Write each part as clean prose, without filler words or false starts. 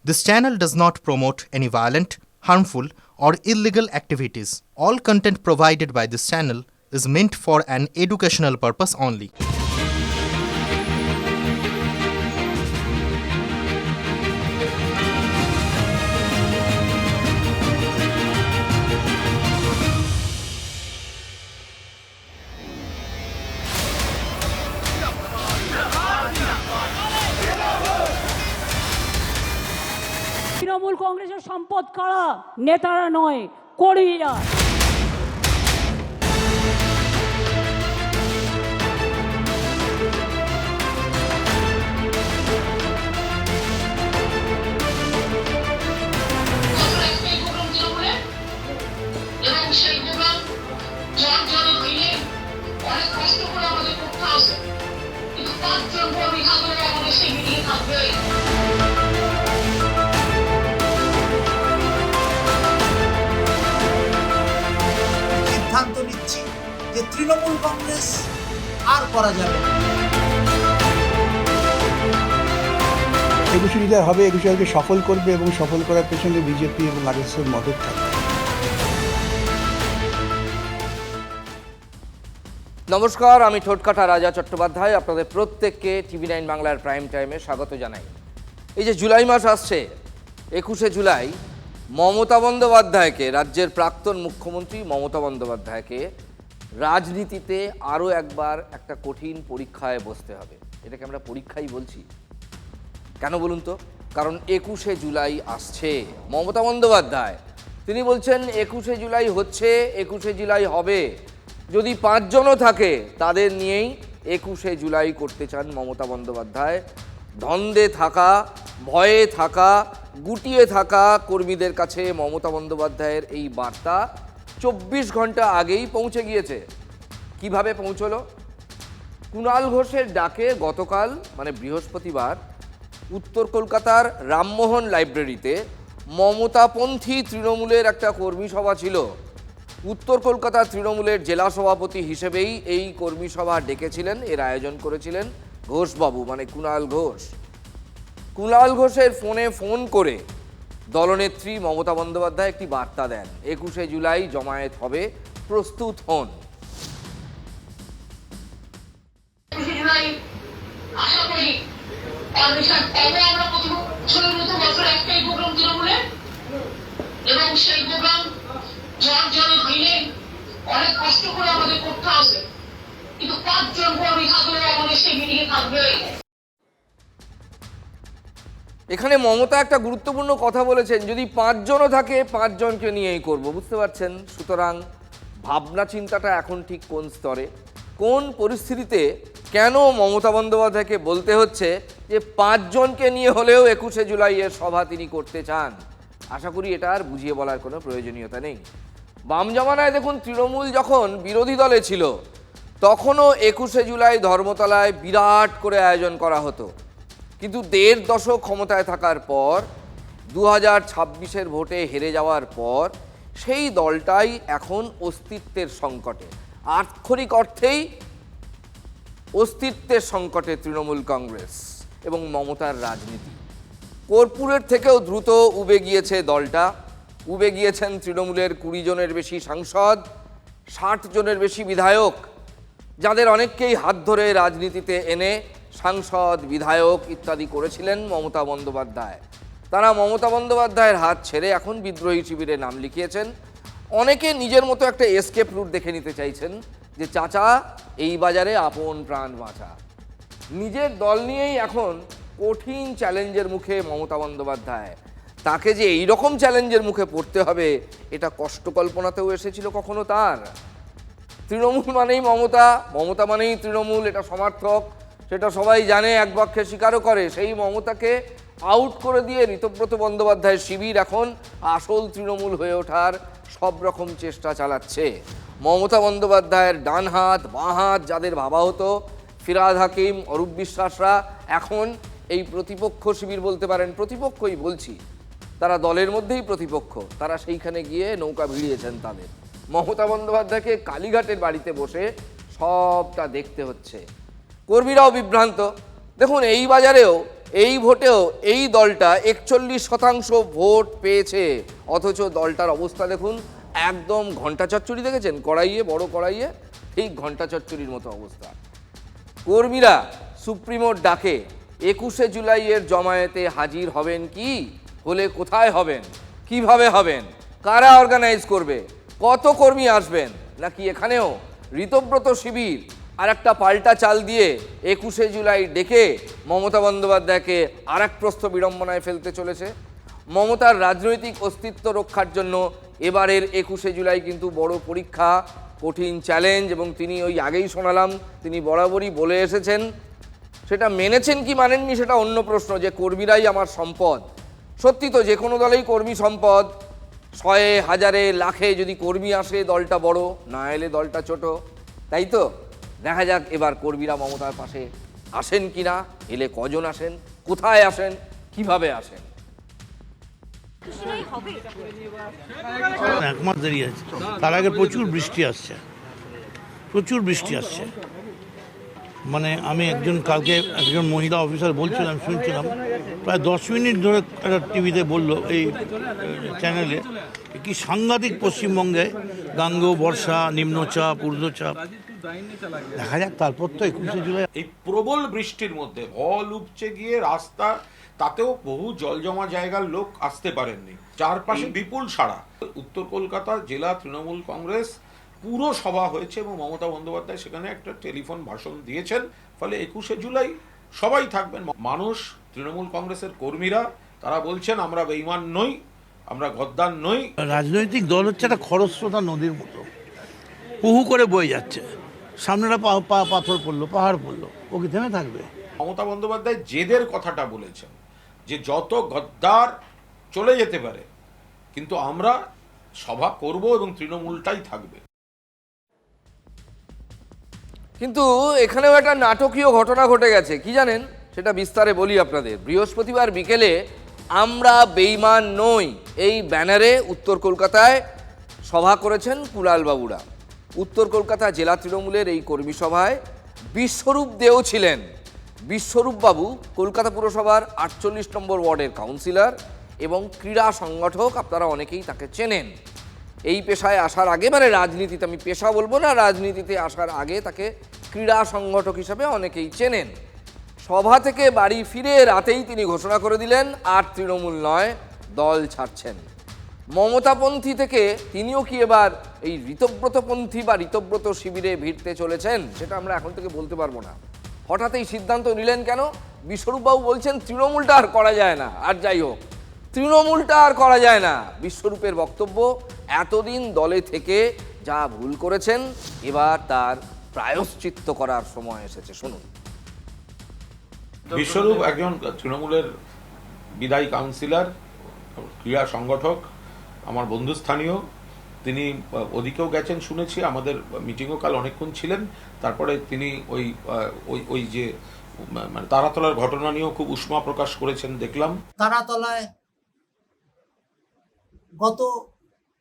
This channel does not promote any violent, harmful, or illegal activities. All content provided by this channel is meant for an educational purpose only. Trinamool কংগ্রেসের সম্পদ কারা? নেতারা নয়, কর্মীরা। সিদ্ধান্ত নিচ্ছি যে তৃণমূল কংগ্রেস আর করা যাবে না। 21 লিডার হবে, 21 সফল করবে এবং সফল করার পেছনে বিজেপি এবং আরএসএসের মদত থাকবে। নমস্কার, আমি ঠোঁটকাটা রাজা চট্টোপাধ্যায় আপনাদের প্রত্যেককে টিভি9 বাংলার প্রাইম টাইমে স্বাগত জানাই। এই যে জুলাই মাস আসছে, 21শে জুলাই মমতা বন্দ্যোপাধ্যায়কে, রাজ্যের প্রাক্তন মুখ্যমন্ত্রী মমতা বন্দ্যোপাধ্যায়কে রাজনীতিতে আরও একবার একটা কঠিন পরীক্ষায় বসতে হবে। এটাকে আমরা পরীক্ষাই বলছি কেন বলুন তো? কারণ 21শে জুলাই আসছে। মমতা বন্দ্যোপাধ্যায় তিনি বলছেন 21শে জুলাই হচ্ছে, 21শে জুলাই হবে। যদি 5 জনও থাকে তাদের নিয়েই 21শে জুলাই করতে চান মমতা বন্দ্যোপাধ্যায়। দ্বন্দ্বে থাকা, ভয়ে থাকা, গুটিয়ে থাকা কর্মীদের কাছে মমতা বন্দ্যোপাধ্যায়ের এই বার্তা 24 ঘন্টা আগেই পৌঁছে গিয়েছে। কিভাবে পৌঁছলো? কুণাল ঘোষের ডাকে গতকাল মানে বৃহস্পতিবার উত্তর কলকাতার রামমোহন লাইব্রেরিতে মমতাপন্থী তৃণমূলের একটা কর্মী সভা ছিল। উত্তর কলকাতা তৃণমূলের জেলা সভাপতি হিসেবেই এই কর্মী সভা ডেকেছিলেন, এর আয়োজন করেছিলেন ঘোষবাবু মানে কুণাল ঘোষ। কুণাল ঘোষের ফোন করে দলনেত্রী মমতা বন্দ্যোপাধ্যায় একটি বার্তা দেন, 21শে জুলাই জমায়েত হবে, প্রস্তুত হন। এবং সেই প্রোগ্রাম জলে হইলে অনেক কষ্ট করে আমাদের করতে হবে, কিন্তু 5 জন কর্মী থাকলে আমাদের সেই মিটিংয়ে থাকবে। এখানে মমতা একটা গুরুত্বপূর্ণ কথা বলেছেন, যদি 5 জনও থাকে 5 জনকে নিয়েই করব, বুঝতে পারছেন? সুতরাং ভাবনা চিন্তাটা এখন ঠিক কোন স্তরে, কোন পরিস্থিতিতে, কেন মমতা বন্দ্যোপাধ্যায়কে বলতে হচ্ছে যে 5 জনকে নিয়ে হলেও 21শে জুলাইয়ের সভা তিনি করতে চান। আশা করি এটা আর বুঝিয়ে বলার কোনো প্রয়োজনীয়তা নেই। বাম জামানায় দেখুন, তৃণমূল যখন বিরোধী দলে ছিল তখনও 21শে জুলাই ধর্মতলায় বিরাট করে আয়োজন করা হতো। কিন্তু 1.5 দশক ক্ষমতায় থাকার পর 2026-এর ভোটে হেরে যাওয়ার পর সেই দলটাই এখন অস্তিত্বের সংকটে, আক্ষরিক অর্থেই অস্তিত্বের সংকটে তৃণমূল কংগ্রেস এবং মমতার রাজনীতি। কর্পূরের থেকেও দ্রুত উবে গিয়েছে দলটা। উবে গিয়েছেন তৃণমূলের 20 জনের বেশি সাংসদ, 60 জনের বেশি বিধায়ক, যাদের অনেককেই হাত ধরে রাজনীতিতে এনে সাংসদ, বিধায়ক ইত্যাদি করেছিলেন মমতা বন্দ্যোপাধ্যায়। তারা মমতা বন্দ্যোপাধ্যায়ের হাত ছেড়ে এখন বিদ্রোহী শিবিরে নাম লিখিয়েছেন। অনেকে নিজের মতো একটা এসকেপ রুট দেখে নিতে চাইছেন যে চাচা এই বাজারে আপন প্রাণ বাঁচা। নিজের দল নিয়েই এখন কঠিন চ্যালেঞ্জের মুখে মমতা বন্দ্যোপাধ্যায়। তাকে যে এই রকম চ্যালেঞ্জের মুখে পড়তে হবে এটা কষ্ট কল্পনাতেও এসেছিল কখনো তার? তৃণমূল মানেই মমতা, মমতা মানেই তৃণমূল, এটা সমার্থক, সেটা সবাই জানে, এক বাক্যে স্বীকারও করে। সেই মমতাকে আউট করে দিয়ে ঋতব্রত বন্দ্যোপাধ্যায়ের শিবির এখন আসল তৃণমূল হয়ে ওঠার সব রকম চেষ্টা চালাচ্ছে। মমতা বন্দ্যোপাধ্যায়ের ডান হাত বাঁ হাত যাদের ভাবা হতো, ফিরহাদ হাকিম, অরূপ বিশ্বাসরা এখন এই প্রতিপক্ষ শিবির বলতে পারেন, প্রতিপক্ষই বলছি, তারা দলের মধ্যেই প্রতিপক্ষ। তারা সেইখানে গিয়ে নৌকা ভিড়িয়েছেন তাদের। মমতা বন্দ্যোপাধ্যায়কে কালীঘাটের বাড়িতে বসে সবটা দেখতে হচ্ছে। কর্মীরাও বিভ্রান্ত। দেখুন, এই বাজারেও এই ভোটেও এই দলটা 41% ভোট পেয়েছে, অথচ দলটার অবস্থা দেখুন, একদম ঘণ্টা চচ্চড়ি দেখেছেন কড়াইয়ে, বড় কড়াইয়ে, ঠিক ঘণ্টা চচ্চড়ির মতো অবস্থা। কর্মীরা সুপ্রিমোর ডাকে 21শে জুলাইয়ের জমায়েতে হাজির হবেন কি? হলে কোথায় হবেন, কিভাবে হবেন, কারা অর্গানাইজ করবে, কত কর্মী আসবেন, নাকি এখানেও ঋতব্রত শিবির আর একটা পাল্টা চাল দিয়ে 21শে জুলাই ডেকে মমতা বন্দ্যোপাধ্যায়কে আর এক প্রস্থ বিড়ম্বনায় ফেলতে চলেছে? মমতার রাজনৈতিক অস্তিত্ব রক্ষার জন্য এবারের 21শে জুলাই কিন্তু বড় পরীক্ষা, কঠিন চ্যালেঞ্জ, এবং তিনি ওই আগেই শোনালাম তিনি বরাবরই বলে এসেছেন, সেটা মেনেছেন কি মানেননি সেটা অন্য প্রশ্ন, যে কর্মীরাই আমার সম্পদ। সত্যি তো, যে কোনো দলেই কর্মী সম্পদ, 100, 1000, লাখে যদি কর্মী আসে দলটা বড়, না এলে দলটা ছোট, তাই তো? দেখা যাক এবার কর্মীরা মমতার পাশে আসেন কি না, এলে কজন আসেন, কোথায় আসেন, কিভাবে আসেন। এক মাস দেরি আছে, তার আগে প্রচুর বৃষ্টি আসছে, প্রচুর বৃষ্টি আসছে। মানে আমি কালকে একজন মহিলা অফিসার বলছিলাম, শুনছিলাম প্রায় 10 মিনিট ধরে একটা টিভিতে বললো, এই চ্যানেলে, কি সাংঘাতিক পশ্চিমবঙ্গে গাঙ্গেয় বর্ষা, নিম্নচাপ, ঊর্ধ্বচাপ। দেখা যাক, তারপর তো 21শে জুলাই। এই প্রবল বৃষ্টির মধ্যে হল উপচে গিয়ে রাস্তা, তাতেও বহু জল জমা জায়গার লোক আসতে পারেননি, চারপাশে বিপুল সাড়া। উত্তর কলকাতা জেলা তৃণমূল কংগ্রেস পুরো সভা হয়েছে এবং মমতা বন্দ্যোপাধ্যায় সেখানে একটা টেলিফোন ভাষণ দিয়েছেন। ফলে 21শে জুলাই সবাই থাকবেন। মানুষ, তৃণমূল কংগ্রেসের কর্মীরা, তারা বলছেন আমরা বেঈমান নই, আমরা গদ্দার নই। রাজনৈতিক দল হচ্ছে একটা খরস্রোতা নদীর মতো, হুহু করে বয়ে যাচ্ছে, সামনেটা পাথর পড়লো, পাহাড় পড়লো, ও কি থেমে থাকবে? মমতা বন্দ্যোপাধ্যায় জেদের কথাটা বলেছেন, যে যত গদ্দার চলে যেতে পারে, কিন্তু আমরা সভা করব এবং তৃণমূলটাই থাকবে। কিন্তু এখানেও একটা নাটকীয় ঘটনা ঘটে গেছে, কি জানেন? সেটা বিস্তারে বলি আপনাদের। বৃহস্পতিবার বিকেলে আমরা বেঈমান নই এই ব্যানারে উত্তর কলকাতায় সভা করেছেন কুণালবাবুরা। উত্তর কলকাতা জেলা তৃণমূলের এই কর্মী সভায় বিশ্বরূপ দেও ছিলেন। বিশ্বরূপবাবু কলকাতা পুরসভার 48 নম্বর ওয়ার্ডের কাউন্সিলর এবং ক্রীড়া সংগঠক, আপনারা অনেকেই তাকে চেনেন। এই পেশায় আসার আগে, মানে রাজনীতিতে, আমি পেশা বলবো না, রাজনীতিতে আসার আগে তাকে ক্রীড়া সংগঠক হিসাবে অনেকেই চেনেন। সভা থেকে বাড়ি ফিরে রাতেই তিনি ঘোষণা করে দিলেন আর তৃণমূল নয়, দল ছাড়ছেন। মমতাপন্থী থেকে তিনিও কি এবার এই ঋতব্রতপন্থী বা ঋতব্রত শিবিরে ভিড়তে চলেছেন, সেটা আমরা এখন থেকে বলতে পারবো না। হঠাৎ এই সিদ্ধান্ত নিলেন কেন? বিশ্বরূপবাবু বলছেন তৃণমূলটা আর করা যায় না। আর যাই হোক, তৃণমূলটা আর করা যায় না। বিশ্বরূপের বক্তব্য, এতদিন দলে থেকে যা ভুল করেছেন, এবার তার প্রায়শ্চিত্ত করার সময় এসেছে। শুনুন। বিশ্বরূপ একজন তৃণমূলের বিদায়ী কাউন্সিলর, ক্রীড়া সংগঠক, আমার বন্ধুস্থানীয়। তিনি ওদিকেও গেছেন শুনেছি, আমাদের মিটিংও কাল অনেকক্ষণ ছিলেন। তারপরে তিনি ওই যে মানে তারাতলার ঘটনা নিয়েও খুব উষ্মা প্রকাশ করেছেন দেখলাম। তারাতলায় গত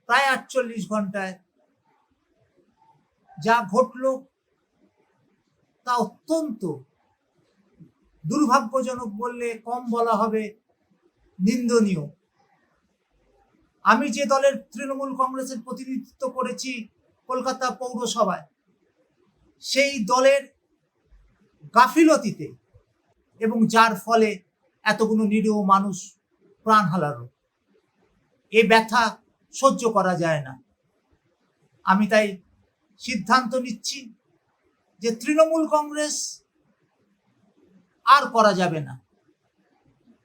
প্রায় 48 ঘন্টায় যা ঘটল তা অত্যন্ত দুর্ভাগ্যজনক বললে কম বলা হবে, নিন্দনীয়। আমি যে দলের তৃণমূল কংগ্রেসের প্রতিনিধিত্ব করেছি কলকাতা পৌরসভায়, সেই দলের গাফিলতিতে এবং যার ফলে এতগুলো নিরীহ মানুষ প্রাণ হারালো, এ ব্যথা সহ্য করা যায় না। আমি তাই সিদ্ধান্ত নিচ্ছি যে তৃণমূল কংগ্রেস আর করা যাবে না,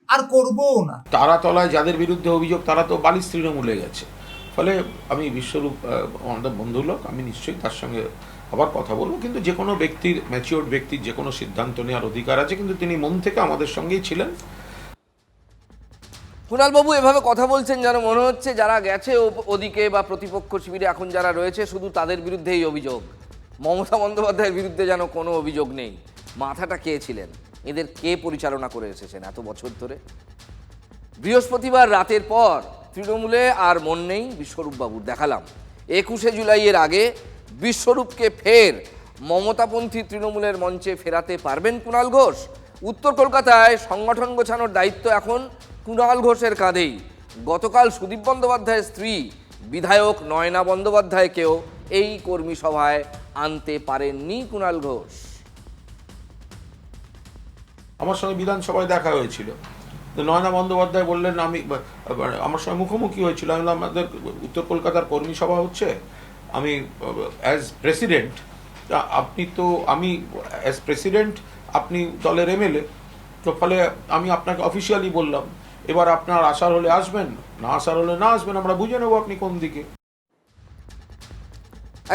আর করবও না। তারাতলায় যাদের বিরুদ্ধে অভিযোগ, তারা তো বালিশ তৃণমূলে গেছে। ফলে আমি বিশ্বরূপ আমাদের বন্ধু লোক, আমি নিশ্চয়ই তার সঙ্গে আবার কথা বলবো। কিন্তু যে কোনো ব্যক্তির, ম্যাচিওর ব্যক্তির যে কোনো সিদ্ধান্ত নেওয়ার অধিকার আছে, কিন্তু তিনি মন থেকে আমাদের সঙ্গেই ছিলেন। কুণালবাবু এভাবে কথা বলছেন যেন মনে হচ্ছে যারা গেছে ওদিকে বা প্রতিপক্ষ শিবিরে এখন যারা রয়েছে শুধু তাদের বিরুদ্ধেই অভিযোগ, মমতা বন্দ্যোপাধ্যায়ের বিরুদ্ধে যেন কোনো অভিযোগ নেই। মাথাটা কে ছিলেন? এদের কে পরিচালনা করে এসেছেন এত বছর ধরে? বৃহস্পতিবার রাতের পর তৃণমূলে আর মন নেই বিশ্বরূপবাবুর, দেখালাম। 21শে জুলাইয়ের আগে বিশ্বরূপকে ফের মমতাপন্থী তৃণমূলের মঞ্চে ফেরাতে পারবেন কুণাল ঘোষ? উত্তর কলকাতায় সংগঠন গোছানোর দায়িত্ব এখন কুণাল ঘোষের কাঁধেই। গতকাল সুদীপ বন্দ্যোপাধ্যায়ের স্ত্রী বিধায়ক নয়না বন্দ্যোপাধ্যায়কেও এই কর্মী সভায় আনতে পারেননি কুণাল ঘোষ। আমার সঙ্গে বিধানসভায় দেখা হয়েছিল, তো নয়না বন্দ্যোপাধ্যায় বললেন, আমার সঙ্গে মুখোমুখি হয়েছিল, আমি বললাম আমাদের উত্তর কলকাতার কর্মী সভা হচ্ছে, আমি অ্যাজ প্রেসিডেন্ট, আমি অ্যাজ প্রেসিডেন্ট, আপনি দলের এমএলএ, তো ফলে আমি আপনাকে অফিসিয়ালি বললাম, এবার আপনার আসার হলে আসবেন, না আসার হলে না আসবেন, আমরা বুঝে নেবো আপনি কোন দিকে।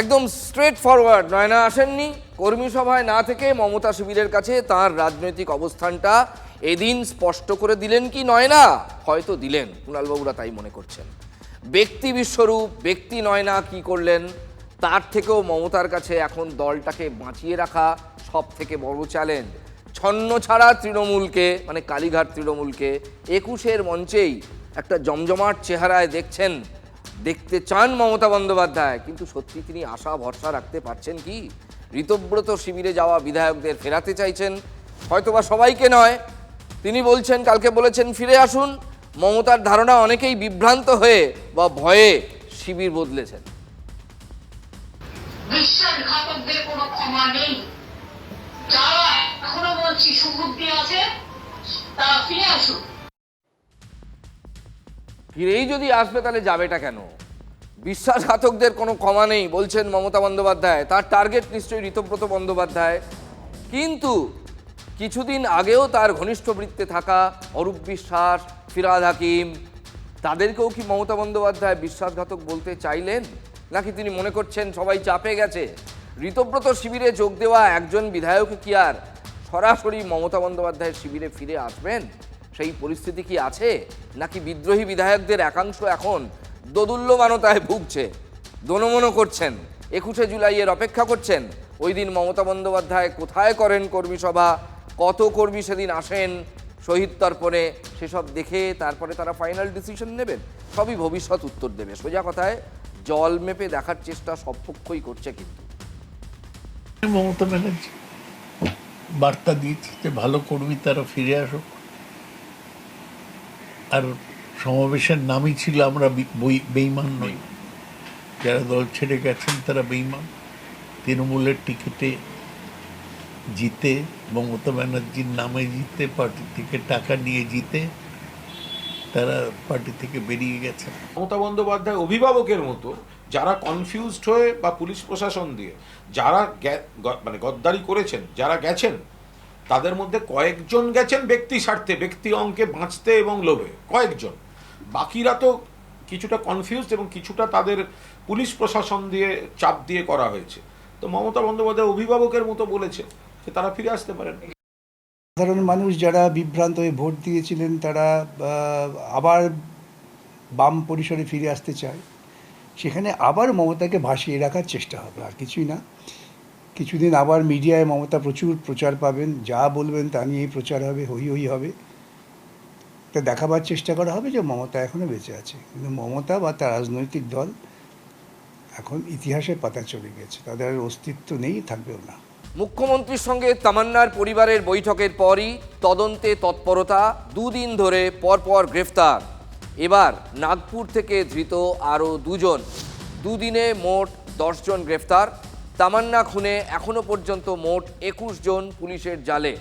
একদম স্ট্রেট ফরওয়ার্ড। নয়না আসেননি, কর্মী সভায় না থেকে মমতা শিবিরের কাছে তার রাজনৈতিক অবস্থানটা এদিন স্পষ্ট করে দিলেন কি নয়না? হয়তো দিলেন, কুণালবাবুরা তাই মনে করছেন। ব্যক্তি বিশ্বরূপ, ব্যক্তি নয়না কি করলেন তার থেকেও মমতার কাছে এখন দলটাকে বাঁচিয়ে রাখা সব থেকে বড় চ্যালেঞ্জ। ছন্ন ছাড়া তৃণমূলকে, মানে কালীঘাট তৃণমূলকে 21-এর মঞ্চেই একটা জমজমাট চেহারায় দেখতে চান মমতা বন্দ্যোপাধ্যায়, কিন্তু সত্যি তিনি আশা ভরসা রাখতে পারছেন কি? ঋতব্রত শিবিরে যাওয়া বিধায়কদের ফেরাতে চাইছেন, হয়তোবা সবাইকে নয়। তিনি বলছেন, কালকে বলেছেন ফিরে আসুন। মমতার ধারণা অনেকেই বিভ্রান্ত হয়ে বা ভয়ে শিবির বদলেছেন। বিশ্বাসঘাতকদের কোনো ক্ষমা নেই। যারা এখনো বলছি সুবুদ্ধি আছে তারা ফিরে আসুন। ফিরেই যদি আসবে তাহলে যাবেটা কেন? বিশ্বাসঘাতকদের কোনো ক্ষমা নেই বলছেন মমতা বন্দ্যোপাধ্যায়। তার টার্গেট নিশ্চয়ই ঋতব্রত বন্দ্যোপাধ্যায়, কিন্তু কিছুদিন আগেও তার ঘনিষ্ঠ বৃত্তে থাকা অরূপ বিশ্বাস, ফিরহাদ হাকিম, তাদেরকেও কি মমতা বন্দ্যোপাধ্যায় বিশ্বাসঘাতক বলতে চাইলেন, নাকি তিনি মনে করছেন সবাই চাপে গেছে? ঋতব্রত শিবিরে যোগ দেওয়া একজন বিধায়ক কি আর সরাসরি মমতা বন্দ্যোপাধ্যায়ের শিবিরে ফিরে আসবেন? সেই পরিস্থিতি কি আছে, নাকি বিদ্রোহী বিধায়কদের একাংশ এখন দোদুল্যমানতায় ভুগছে, দোনমনো করছেন, 21শে জুলাইয়ের অপেক্ষা করছেন? ওই দিন মমতা বন্দ্যোপাধ্যায় কোথায় করেন কর্মী সভা, কত কর্মী সেদিন আসেন শহীদ তর্পণে, সেসব দেখে তারপরে তারা ফাইনাল ডিসিশন নেবেন। সবই ভবিষ্যৎ উত্তর দেবে। সোজা কথায় জল মেপে দেখার চেষ্টা সব পক্ষই করছে। কিন্তু মমতা ব্যানার্জি বার্তা দিয়েছে যে ভালো কর্মী তারা ফিরে আসুক, আর সমাবেশের নামই ছিল আমরা বেইমান নই। যারা দল ছেড়ে গেছেন তারা বেইমান। তৃণমূলের টিকিটে জিতে, মমতা ব্যানার্জির নামে জিতে, পার্টি থেকে টাকা নিয়ে জিতে তারা পার্টি থেকে বেরিয়ে গেছে। মমতা বন্দ্যোপাধ্যায় অভিভাবকের মতো যারা কনফিউজড হয়ে বা পুলিশ প্রশাসন দিয়ে যারা মানে গদ্দারি করেছেন, যারা গেছেন, তাদের মধ্যে কয়েকজন গেছেন ব্যক্তি স্বার্থে, ব্যক্তি অঙ্কে বাঁচতে এবং লোভে, কয়েকজন। বাকিরা তো কিছুটা কনফিউজড এবং কিছুটা তাদের পুলিশ প্রশাসন দিয়ে চাপ দিয়ে করা হয়েছে। তো মমতা বন্দ্যোপাধ্যায় অভিভাবকের মতো বলেছে যে তারা ফিরে আসতে পারেন। সাধারণ মানুষ যারা বিভ্রান্ত হয়ে ভোট দিয়েছিলেন তারা আবার বাম পরিসরে ফিরে আসতে চায়, সেখানে আবার মমতাকে ভাসিয়ে রাখার চেষ্টা হবে, আর কিছুই না। কিছুদিন আবার মিডিয়ায় মমতা প্রচুর প্রচার পাবেন, যা বলবেন তা নিয়েই প্রচার হবে, হই হই হবে। তা দেখাবার চেষ্টা করা হবে যে মমতা এখনও বেঁচে আছে, কিন্তু মমতা বা তার রাজনৈতিক দল এখন ইতিহাসের পাতা চলে গেছে, তাদের অস্তিত্ব নেই, থাকবেও না। মুখ্যমন্ত্রীর সঙ্গে তামান্নার পরিবারের বৈঠকের পরই তদন্তে তৎপরতা, দুদিন ধরে পরপর গ্রেফতার। এবার নাগপুর থেকে ধৃত আরও দুজন, দুদিনে মোট 10 জন গ্রেফতার। তামান্না খুনে এখনও পর্যন্ত মোট 21 জন পুলিশের জালে।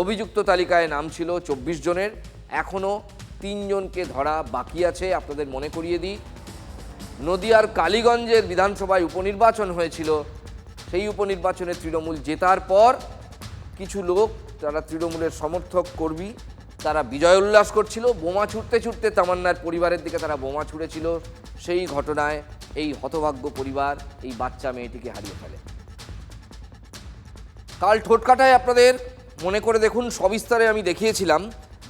অভিযুক্ত তালিকায় নাম ছিল 24 জনের, এখনও 3 জনকে ধরা বাকি আছে। আপনাদের মনে করিয়ে দিই, নদিয়ার কালীগঞ্জের বিধানসভায় উপনির্বাচন হয়েছিল। সেই উপনির্বাচনে তৃণমূল জেতার পর কিছু লোক, যারা তৃণমূলের সমর্থক কর্মী, তারা বিজয় উল্লাস করছিল। বোমা ছুটতে ছুটতে তামান্নার পরিবারের দিকে তারা বোমা ছুঁড়েছিল। সেই ঘটনায় এই হতভাগ্য পরিবার এই বাচ্চা মেয়েটিকে হারিয়ে ফেলে। কাল ঠোঁটকাটায় আপনাদের মনে করে দেখুন, সবিস্তারে আমি দেখিয়েছিলাম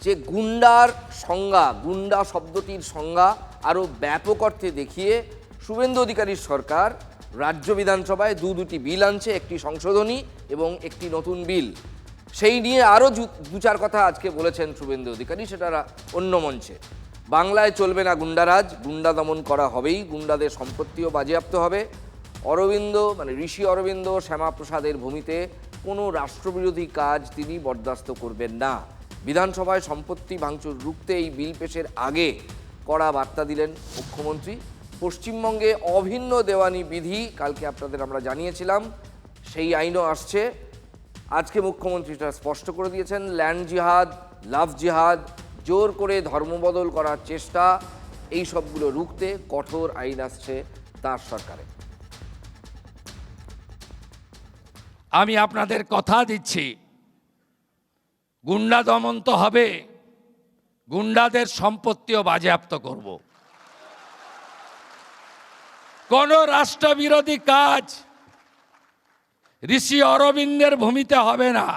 যে গুন্ডার সংজ্ঞা, গুন্ডা শব্দটির সংজ্ঞা আরও ব্যাপক অর্থে দেখিয়ে শুভেন্দু অধিকারীর সরকার রাজ্য বিধানসভায় দুটি বিল আনছে, একটি সংশোধনী এবং একটি নতুন বিল। সেই নিয়ে আরও দু চার কথা আজকে বলেছেন শুভেন্দু অধিকারী, সেটা অন্য মঞ্চে। বাংলায় চলবে না গুন্ডারাজ, গুন্ডা দমন করা হবেই, গুন্ডাদের সম্পত্তিও বাজেয়াপ্ত হবে। অরবিন্দ মানে ঋষি অরবিন্দ শ্যামাপ্রসাদের ভূমিতে কোনো রাষ্ট্রবিরোধী কাজ তিনি বরদাস্ত করবেন না। বিধানসভায় সম্পত্তি ভাঙচুর রুখতে এই বিল পেশের আগে কড়া বার্তা দিলেন মুখ্যমন্ত্রী। পশ্চিমবঙ্গে অভিন্ন দেওয়ানি বিধি কালকে আপনাদের আমরা জানিয়েছিলাম, সেই আইনও আসছে। আজকে মুখ্যমন্ত্রীটা স্পষ্ট করে দিয়েছেন, ল্যান্ড জিহাদ, লাভ জিহাদ, জোর করে ধর্মবদল করার চেষ্টা, এই সবগুলো রুখতে কঠোর আইন আসছে তার সরকারে। আমি আপনাদের কথা দিচ্ছি, গুন্ডা দমন তো হবে, গুন্ডাদের সম্পত্তিও বাজেয়াপ্ত করব। কোন রাষ্ট্রবিরোধী কাজ ঋষি অরবিন্দের ভূমিতে হবে না,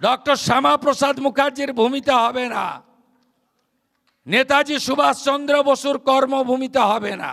ডক্টর শ্যামাপ্রসাদ মুখার্জির ভূমিতে হবে না, নেতাজি সুভাষচন্দ্র বসুর কর্মভূমিতে হবে না।